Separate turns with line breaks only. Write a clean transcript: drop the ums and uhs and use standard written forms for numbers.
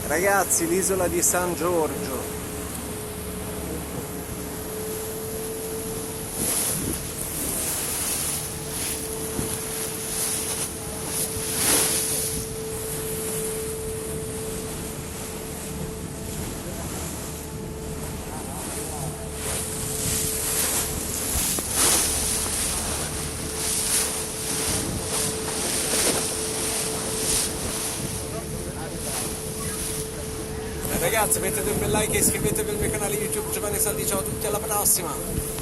Ragazzi, l'isola di San Giorgio. Ragazzi, mettete un bel like e iscrivetevi al mio canale YouTube Giovanni Saldi. Ciao a tutti, alla prossima!